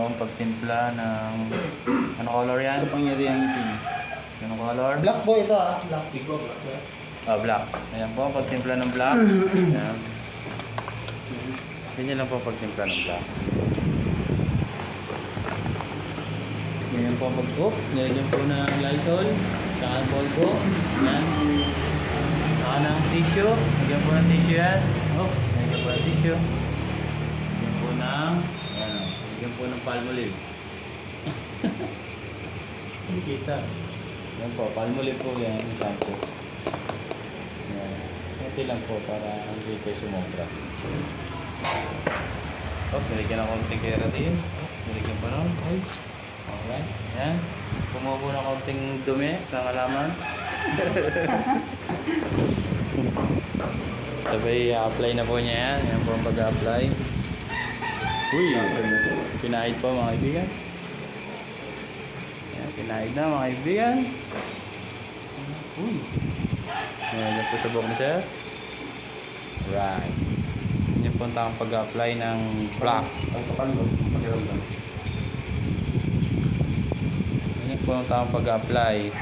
po ang pagtimpla ng... Ano color yan? Kapangyarihan itim. Anong color? Black po ito ah. Black. Big po, black. Ah, black. Ayan po ang pagtimpla ng black. Ayan. Ganyan lang po ang pagtimpla ng black. Ganyan po ang pag-cook. Nilagyan po ng Lysol. Saka ng polvo. Ayan. Saka ng tissue. Lagyan po ng tissue yan. Oh, lagyan po ng tissue. Lagyan po ng... Ayan. Lagyan po ng Palmolive. Hindi kita. Ayan po, Palmolive po yan. Yung shampoo. Ayan. Ito lang po para hindi kayo sumobra. Oh, nilagyan ng konting keratin. Oh, nilagyan pa nun. Oy. Okay. Ayan. Pumubo ng konting dumi ng halaman. Sabay apply na po niya yan. Ayan po ang pag-apply. Uy! Pinahid po mga kaibigan. Ayan, pinahid na mga kaibigan. Uy! Ayan po sa buhok ni sir. Right. Yan po ang tamang pag-apply ng black. Ang kapal mo. Pakiramdam. Yan po ang tamang pag-apply.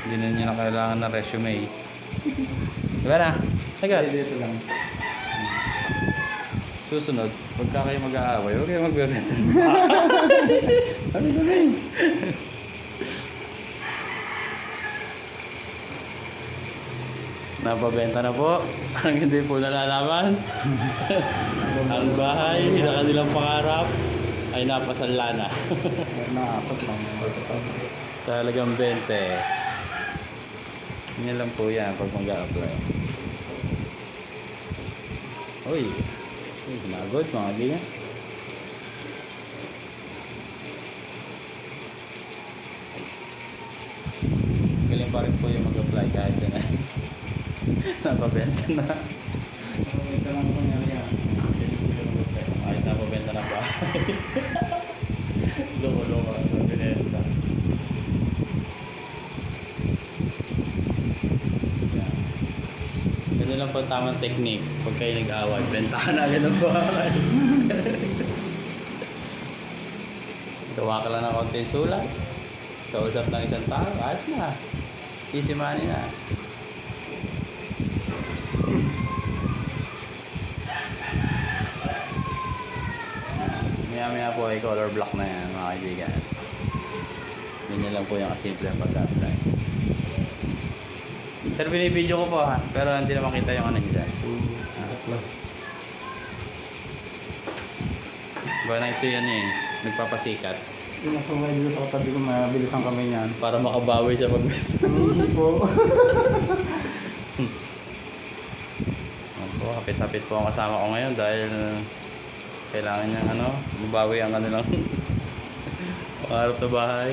Hindi na niya na kailangan ng resume. Diba na? Agad. Dito lang. Susunod, pagka kayo mag-aaway, huwag kayo magbebenta. Ano gawin? Napabenta na po. Ang hindi po nalalaman. Ang bahay na kanilang pangarap ay napasanla na. Nakakot lang. Sa halagang 20. Yan lang po yan pag mag-a-apply. Uy, ginagod mga kaibigan. Galing pa rin po yung mag-apply kahit yan. Napabenta na. Ito lang ang pangyarihan. Kahit napabenta na ba? Loko-loko ang binenta. Ito lang po tamang technique. Pag kayo nag-away, bentahan na agad ang bahay. Gawa ka lang ng konting sulat. Kausap ng isang tao, ayos na. Easy money na. Maya-maya po ay color block na yan mga kaibigan. Ganyan lang po yung kasimple ang pag-apply. Sir, binibideo ko po ha, pero hindi naman kita yung ano nila. Ba na ito yan eh, nagpapasikat. Yung nasa mga dito sa katabi ko, mabilis ang kamay niyan. Para makabawi siya pag... Hindi po. Opo, hapit-hapit po ang kasama ko ngayon dahil kailangan niyang ano, mabawi ang kanilang pangarap na bahay.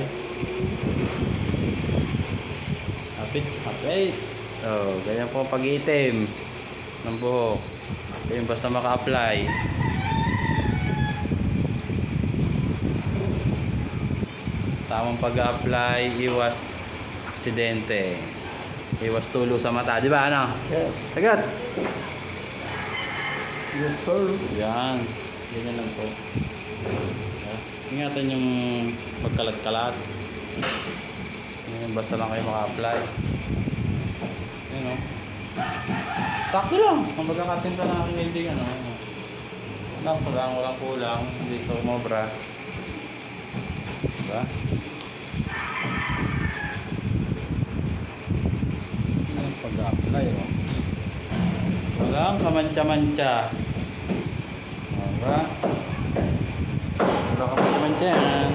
Hapit. So, ganyan po ang pag-iitim ng buhok. Ayun, basta maka-apply. Tamang pag-apply, iwas aksidente. Iwas tulo sa mata, di ba ano? Yes. Agad! Yes, sir. Yan. Ganyan lang po. Ingatan yung pagkalat-kalat. Yan, basta lang kayo maka-apply. Yan o. Sakto lang. Ang magkakatinta na aking kaibigan. Sakto lang, walang kulang. Hindi ito umobra. Diba? Yan, pag-apply o. Walang kamantsa-mantsa. Diba? Wala kamantsa-mantsa yan.